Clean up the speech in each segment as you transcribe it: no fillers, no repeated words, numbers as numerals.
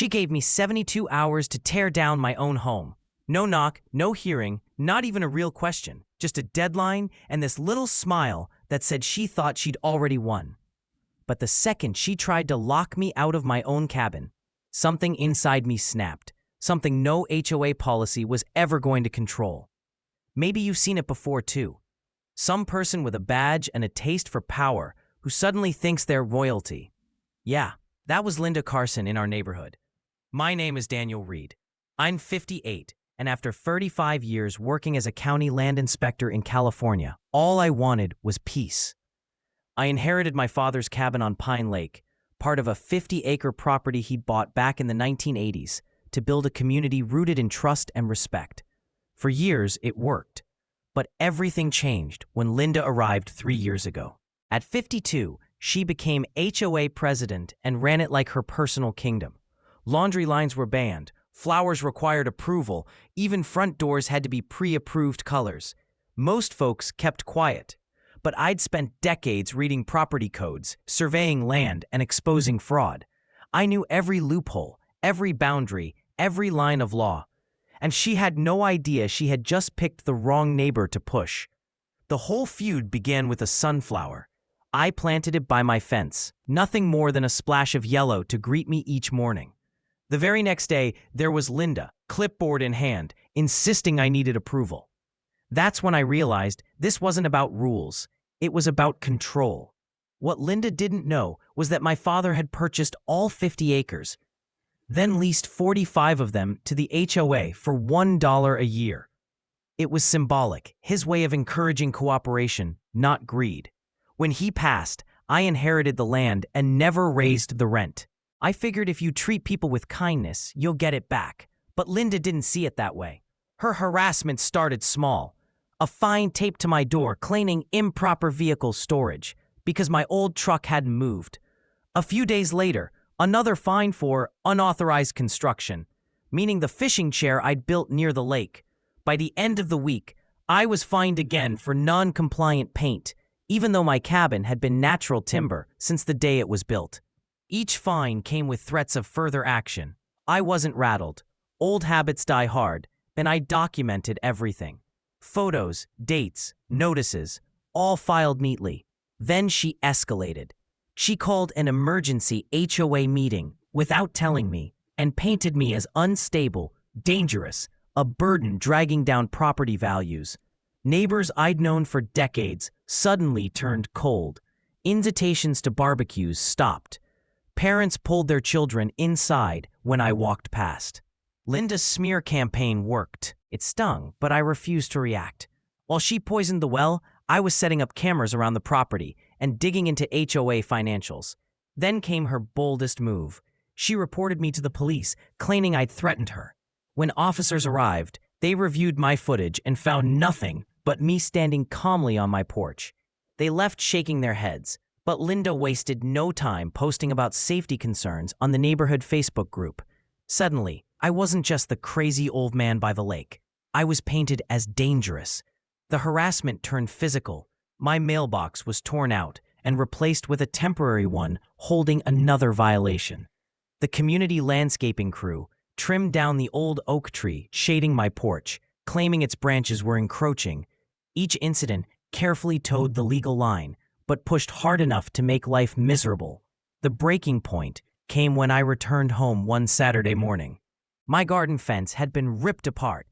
She gave me 72 hours to tear down my own home. No knock, no hearing, not even a real question, just a deadline and this little smile that said she thought she'd already won. But the second she tried to lock me out of my own cabin, something inside me snapped, something no HOA policy was ever going to control. Maybe you've seen it before too. Some person with a badge and a taste for power who suddenly thinks they're royalty. Yeah, that was Linda Carson in our neighborhood. My name is Daniel Reed. I'm 58, and after 35 years working as a county land inspector in California, all I wanted was peace. I inherited my father's cabin on Pine Lake, part of a 50-acre property he'd bought back in the 1980s to build a community rooted in trust and respect. For years, it worked. But everything changed when Linda arrived 3 years ago. At 52, she became HOA president and ran it like her personal kingdom. Laundry lines were banned, flowers required approval, even front doors had to be pre-approved colors. Most folks kept quiet, but I'd spent decades reading property codes, surveying land, and exposing fraud. I knew every loophole, every boundary, every line of law. And she had no idea she had just picked the wrong neighbor to push. The whole feud began with a sunflower. I planted it by my fence, nothing more than a splash of yellow to greet me each morning. The very next day, there was Linda, clipboard in hand, insisting I needed approval. That's when I realized this wasn't about rules. It was about control. What Linda didn't know was that my father had purchased all 50 acres, then leased 45 of them to the HOA for $1 a year. It was symbolic, his way of encouraging cooperation, not greed. When he passed, I inherited the land and never raised the rent. I figured if you treat people with kindness, you'll get it back. But Linda didn't see it that way. Her harassment started small. A fine taped to my door claiming improper vehicle storage because my old truck hadn't moved. A few days later, another fine for unauthorized construction, meaning the fishing chair I'd built near the lake. By the end of the week, I was fined again for non-compliant paint, even though my cabin had been natural timber since the day it was built. Each fine came with threats of further action. I wasn't rattled. Old habits die hard, and I documented everything. Photos, dates, notices, all filed neatly. Then she escalated. She called an emergency HOA meeting without telling me and painted me as unstable, dangerous, a burden dragging down property values. Neighbors I'd known for decades suddenly turned cold. Invitations to barbecues stopped. Parents pulled their children inside when I walked past. Linda's smear campaign worked. It stung, but I refused to react. While she poisoned the well, I was setting up cameras around the property and digging into HOA financials. Then came her boldest move. She reported me to the police, claiming I'd threatened her. When officers arrived, they reviewed my footage and found nothing but me standing calmly on my porch. They left shaking their heads, but Linda wasted no time posting about safety concerns on the neighborhood Facebook group. Suddenly, I wasn't just the crazy old man by the lake. I was painted as dangerous. The harassment turned physical. My mailbox was torn out and replaced with a temporary one holding another violation. The community landscaping crew trimmed down the old oak tree shading my porch, claiming its branches were encroaching. Each incident carefully towed the legal line, but pushed hard enough to make life miserable. The breaking point came when I returned home one Saturday morning. My garden fence had been ripped apart.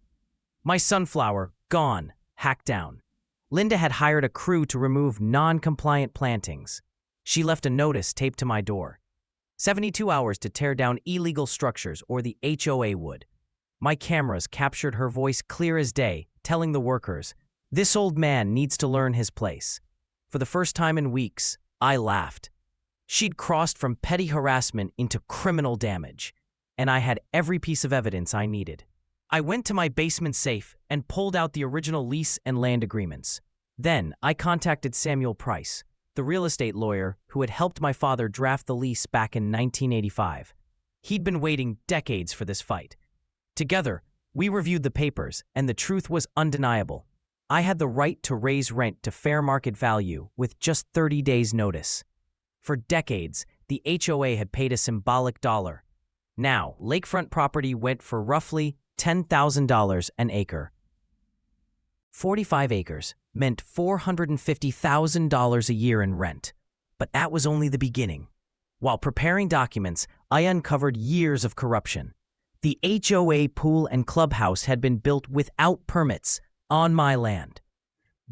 My sunflower gone, hacked down. Linda had hired a crew to remove non-compliant plantings. She left a notice taped to my door. 72 hours to tear down illegal structures, or the HOA would. My cameras captured her voice clear as day, telling the workers, "This old man needs to learn his place." For the first time in weeks, I laughed. She'd crossed from petty harassment into criminal damage, and I had every piece of evidence I needed. I went to my basement safe and pulled out the original lease and land agreements. Then I contacted Samuel Price, the real estate lawyer who had helped my father draft the lease back in 1985. He'd been waiting decades for this fight. Together, we reviewed the papers, and the truth was undeniable. I had the right to raise rent to fair market value with just 30 days' notice. For decades, the HOA had paid a symbolic dollar. Now, lakefront property went for roughly $10,000 an acre. 45 acres meant $450,000 a year in rent. But that was only the beginning. While preparing documents, I uncovered years of corruption. The HOA pool and clubhouse had been built without permits on my land.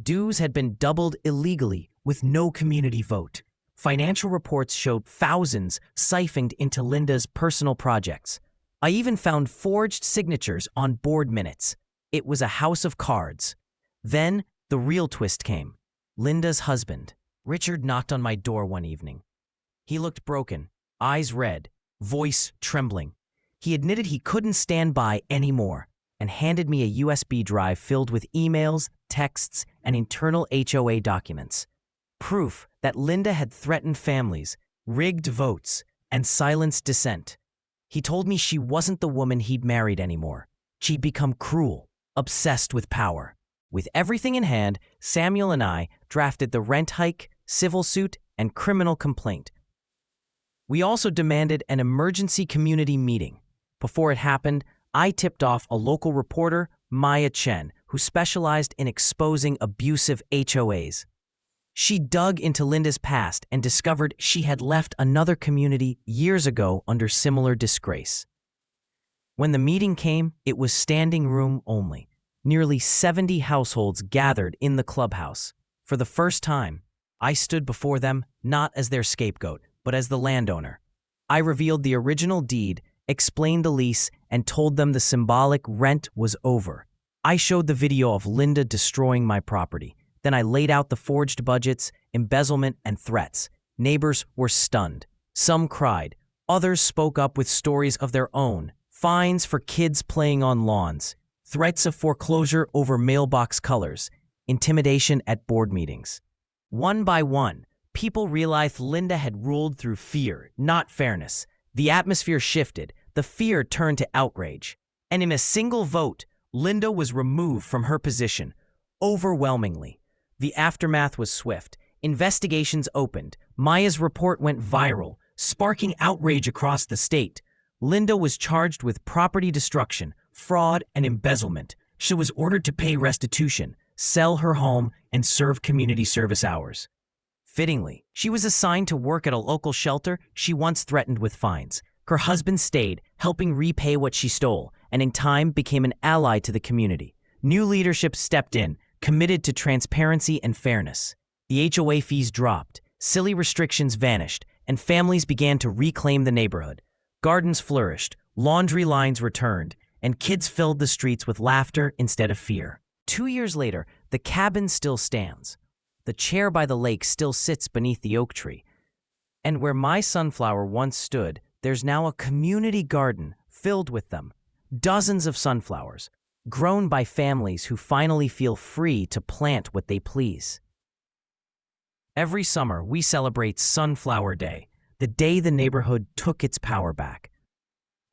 Dues had been doubled illegally with no community vote. Financial reports showed thousands siphoned into Linda's personal projects. I even found forged signatures on board minutes. It was a house of cards. Then the real twist came. Linda's husband, Richard, knocked on my door one evening. He looked broken, eyes red, voice trembling. He admitted he couldn't stand by anymore and handed me a USB drive filled with emails, texts, and internal HOA documents. Proof that Linda had threatened families, rigged votes, and silenced dissent. He told me she wasn't the woman he'd married anymore. She'd become cruel, obsessed with power. With everything in hand, Samuel and I drafted the rent hike, civil suit, and criminal complaint. We also demanded an emergency community meeting. Before it happened, I tipped off a local reporter, Maya Chen, who specialized in exposing abusive HOAs. She dug into Linda's past and discovered she had left another community years ago under similar disgrace. When the meeting came, it was standing room only. Nearly 70 households gathered in the clubhouse. For the first time, I stood before them not as their scapegoat, but as the landowner. I revealed the original deed, explained the lease, and told them the symbolic rent was over. I showed the video of Linda destroying my property. Then I laid out the forged budgets, embezzlement, and threats. Neighbors were stunned. Some cried. Others spoke up with stories of their own. Fines for kids playing on lawns. Threats of foreclosure over mailbox colors. Intimidation at board meetings. One by one, people realized Linda had ruled through fear, not fairness. The atmosphere shifted. The fear turned to outrage. And in a single vote, Linda was removed from her position. Overwhelmingly. The aftermath was swift. Investigations opened. Maya's report went viral, sparking outrage across the state. Linda was charged with property destruction, fraud, and embezzlement. She was ordered to pay restitution, sell her home, and serve community service hours. Fittingly, she was assigned to work at a local shelter she once threatened with fines. Her husband stayed, helping repay what she stole, and in time became an ally to the community. New leadership stepped in, committed to transparency and fairness. The HOA fees dropped, silly restrictions vanished, and families began to reclaim the neighborhood. Gardens flourished, laundry lines returned, and kids filled the streets with laughter instead of fear. 2 years later, the cabin still stands. The chair by the lake still sits beneath the oak tree. And where my sunflower once stood, there's now a community garden filled with them. Dozens of sunflowers, grown by families who finally feel free to plant what they please. Every summer, we celebrate Sunflower Day, the day the neighborhood took its power back.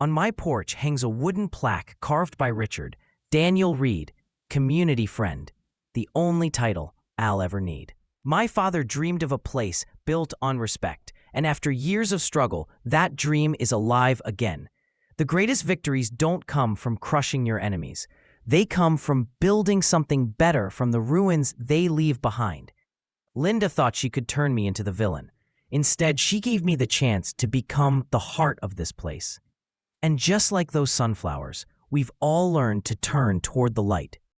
On my porch hangs a wooden plaque carved by Richard, Daniel Reed, community friend, the only title I'll ever need. My father dreamed of a place built on respect, and after years of struggle, that dream is alive again. The greatest victories don't come from crushing your enemies. They come from building something better from the ruins they leave behind. Linda thought she could turn me into the villain. Instead, she gave me the chance to become the heart of this place. And just like those sunflowers, we've all learned to turn toward the light.